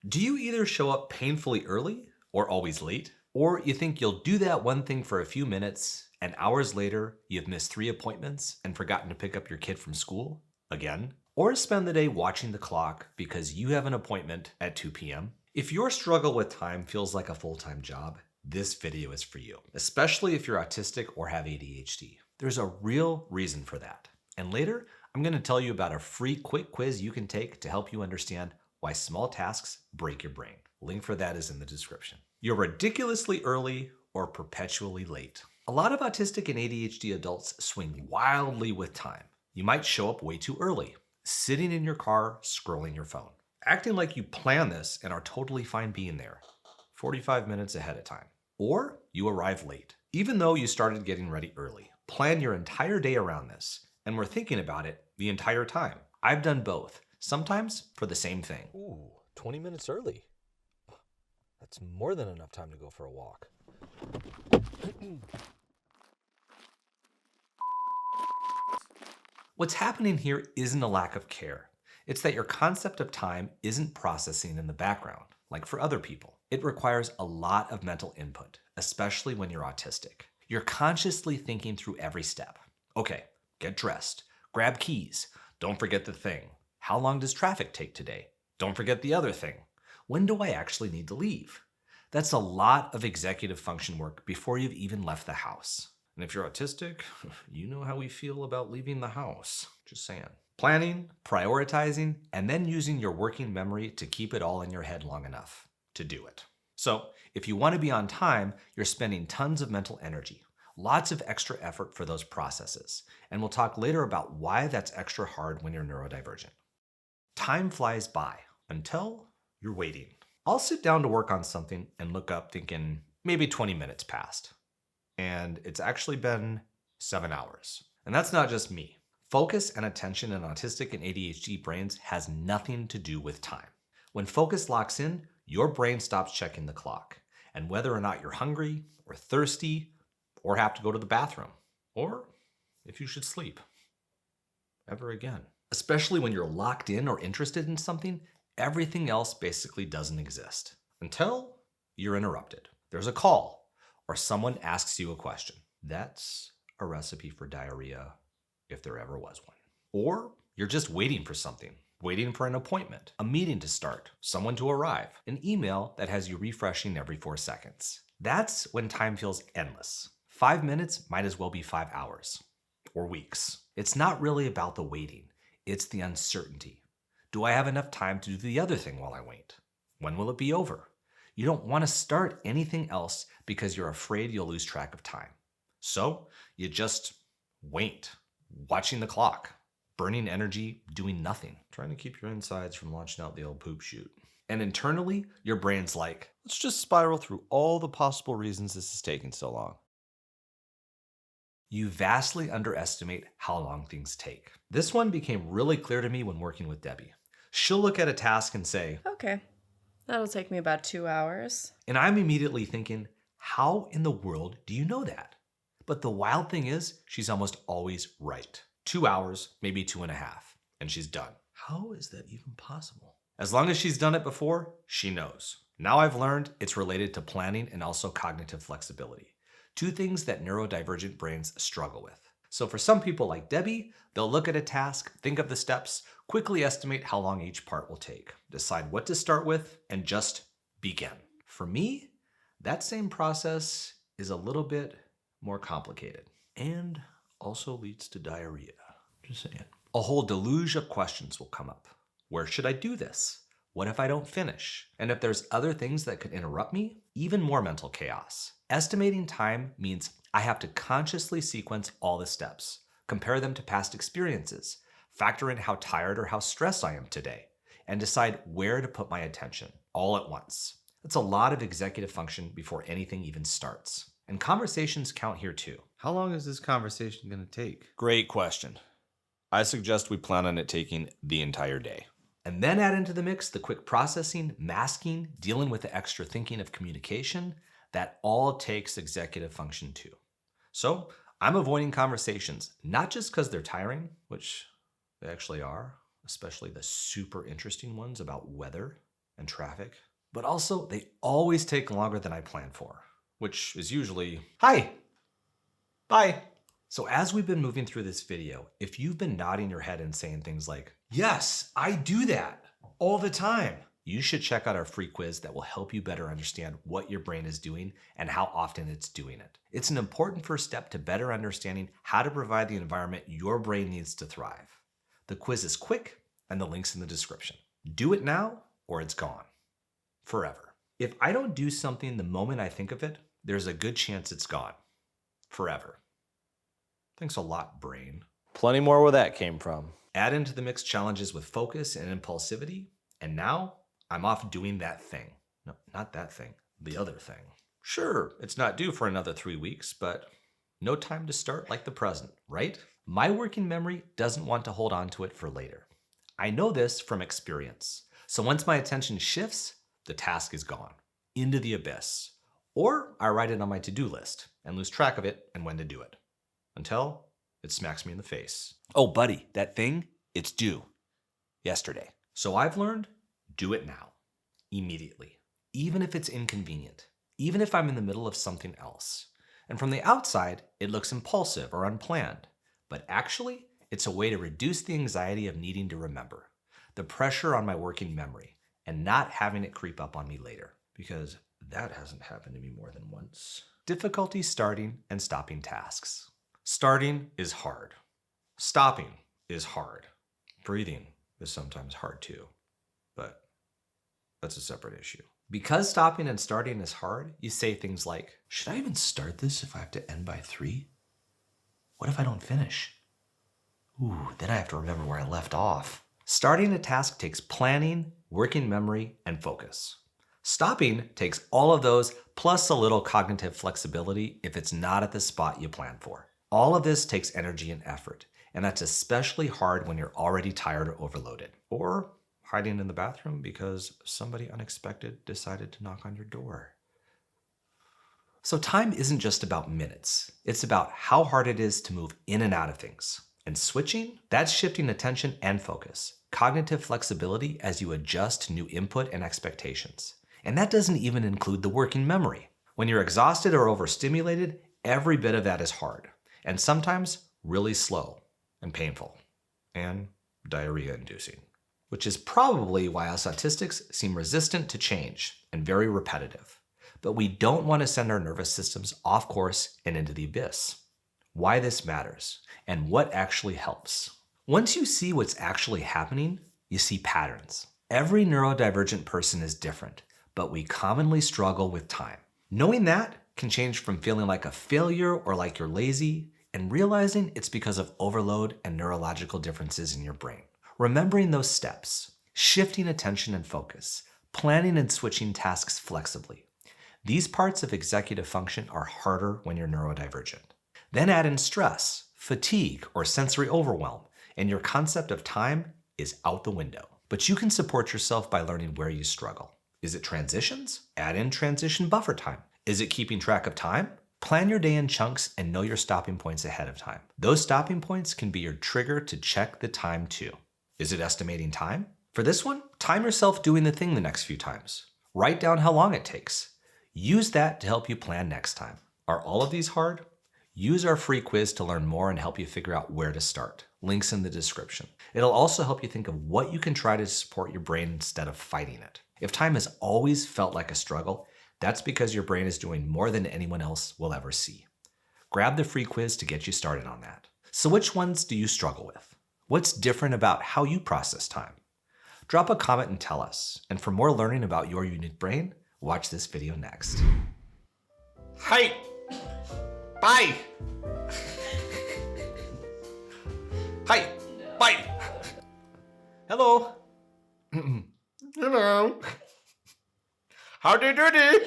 Do you either show up painfully early or always late? Or you think you'll do that one thing for a few minutes and hours later you've missed 3 appointments and forgotten to pick up your kid from school again? Or spend the day watching the clock because you have an appointment at 2 p.m.? If your struggle with time feels like a full-time job, this video is for you, especially if you're autistic or have ADHD. There's a real reason for that. And later, I'm going to tell you about a free quick quiz you can take to help you understand why small tasks break your brain. Link for that is in the description. You're ridiculously early or perpetually late. A lot of autistic and ADHD adults swing wildly with time. You might show up way too early, sitting in your car, scrolling your phone, acting like you plan this and are totally fine being there 45 minutes ahead of time. Or you arrive late, even though you started getting ready early. Plan your entire day around this, and we're thinking about it the entire time. I've done both, sometimes for the same thing. Ooh, 20 minutes early. That's more than enough time to go for a walk. What's happening here isn't a lack of care. It's that your concept of time isn't processing in the background, like for other people. It requires a lot of mental input, especially when you're autistic. You're consciously thinking through every step. Okay, get dressed, grab keys, don't forget the thing. How long does traffic take today? Don't forget the other thing. When do I actually need to leave? That's a lot of executive function work before you've even left the house. And if you're autistic, you know how we feel about leaving the house. Just saying. Planning, prioritizing, and then using your working memory to keep it all in your head long enough to do it. So if you want to be on time, you're spending tons of mental energy, lots of extra effort for those processes. And we'll talk later about why that's extra hard when you're neurodivergent. Time flies by until you're waiting. I'll sit down to work on something and look up thinking maybe 20 minutes passed. And it's actually been 7 hours. And that's not just me. Focus and attention in autistic and ADHD brains has nothing to do with time. When focus locks in, your brain stops checking the clock. And whether or not you're hungry or thirsty or have to go to the bathroom, or if you should sleep ever again. Especially when you're locked in or interested in something, everything else basically doesn't exist until you're interrupted. There's a call or someone asks you a question. That's a recipe for diarrhea if there ever was one. Or you're just waiting for something, waiting for an appointment, a meeting to start, someone to arrive, an email that has you refreshing every 4 seconds. That's when time feels endless. 5 minutes might as well be 5 hours or weeks. It's not really about the waiting. It's the uncertainty. Do I have enough time to do the other thing while I wait? When will it be over? You don't want to start anything else because you're afraid you'll lose track of time. So you just wait, watching the clock, burning energy, doing nothing, trying to keep your insides from launching out the old poop chute. And internally, your brain's like, let's just spiral through all the possible reasons this is taking so long. You vastly underestimate how long things take. This one became really clear to me when working with Debbie. She'll look at a task and say, Okay, that'll take me about 2 hours. and I'm immediately thinking, how in the world do you know that? But the wild thing is, she's almost always right. 2 hours, maybe 2.5, and she's done. How is that even possible? As long as she's done it before, she knows. Now I've learned it's related to planning and also cognitive flexibility. 2 things that neurodivergent brains struggle with. So for some people like Debbie, they'll look at a task, think of the steps, quickly estimate how long each part will take, decide what to start with, and just begin. For me, that same process is a little bit more complicated and also leads to diarrhea. Just saying. A whole deluge of questions will come up. Where should I do this? What if I don't finish? And if there's other things that could interrupt me, even more mental chaos. Estimating time means I have to consciously sequence all the steps, compare them to past experiences, factor in how tired or how stressed I am today, and decide where to put my attention all at once. That's a lot of executive function before anything even starts. And conversations count here too. How long is this conversation going to take? Great question. I suggest we plan on it taking the entire day. And then add into the mix the quick processing, masking, dealing with the extra thinking of communication. That all takes executive function too. So I'm avoiding conversations, not just because they're tiring, which they actually are, especially the super interesting ones about weather and traffic. But also, they always take longer than I plan for, which is usually, hi, bye. So as we've been moving through this video, if you've been nodding your head and saying things like, yes, I do that all the time, you should check out our free quiz that will help you better understand what your brain is doing and how often it's doing it. It's an important first step to better understanding how to provide the environment your brain needs to thrive. The quiz is quick and the link's in the description. Do it now or it's gone. Forever. If I don't do something the moment I think of it, there's a good chance it's gone. Forever. Thanks a lot, brain. Plenty more where that came from. Add into the mix challenges with focus and impulsivity, and now I'm off doing that thing. No, not that thing. The other thing. Sure, it's not due for another 3 weeks, but no time to start like the present, right? My working memory doesn't want to hold on to it for later. I know this from experience. So once my attention shifts, the task is gone. Into the abyss. Or I write it on my to-do list and lose track of it and when to do it. Until it smacks me in the face. Oh, buddy, that thing, it's due. Yesterday. So I've learned, do it now. Immediately. Even if it's inconvenient. Even if I'm in the middle of something else. And from the outside, it looks impulsive or unplanned. But actually, it's a way to reduce the anxiety of needing to remember. The pressure on my working memory. And not having it creep up on me later. Because that hasn't happened to me more than once. Difficulty starting and stopping tasks. Starting is hard. Stopping is hard. Breathing is sometimes hard too. But that's a separate issue. Because stopping and starting is hard, you say things like, should I even start this if I have to end by 3? What if I don't finish? Ooh, then I have to remember where I left off. Starting a task takes planning, working memory, and focus. Stopping takes all of those plus a little cognitive flexibility if it's not at the spot you plan for. All of this takes energy and effort, and that's especially hard when you're already tired or overloaded, or hiding in the bathroom because somebody unexpected decided to knock on your door. So time isn't just about minutes. It's about how hard it is to move in and out of things. And switching, that's shifting attention and focus. Cognitive flexibility as you adjust to new input and expectations. And that doesn't even include the working memory. When you're exhausted or overstimulated, every bit of that is hard. And sometimes really slow and painful and diarrhea-inducing. Which is probably why us autistics seem resistant to change and very repetitive. But we don't want to send our nervous systems off course and into the abyss. Why this matters and what actually helps. Once you see what's actually happening, you see patterns. Every neurodivergent person is different, but we commonly struggle with time. Knowing that can change from feeling like a failure or like you're lazy and realizing it's because of overload and neurological differences in your brain. Remembering those steps, shifting attention and focus, planning and switching tasks flexibly. These parts of executive function are harder when you're neurodivergent. Then add in stress, fatigue, or sensory overwhelm, and your concept of time is out the window. But you can support yourself by learning where you struggle. Is it transitions? Add in transition buffer time. Is it keeping track of time? Plan your day in chunks and know your stopping points ahead of time. Those stopping points can be your trigger to check the time too. Is it estimating time? For this one, time yourself doing the thing the next few times. Write down how long it takes. Use that to help you plan next time. Are all of these hard? Use our free quiz to learn more and help you figure out where to start. Links in the description. It'll also help you think of what you can try to support your brain instead of fighting it. If time has always felt like a struggle, that's because your brain is doing more than anyone else will ever see. Grab the free quiz to get you started on that. So which ones do you struggle with? What's different about how you process time? Drop a comment and tell us. And for more learning about your unique brain, watch this video next. Hi! Bye! Hi! Bye! Hello! Hello! Howdy doody!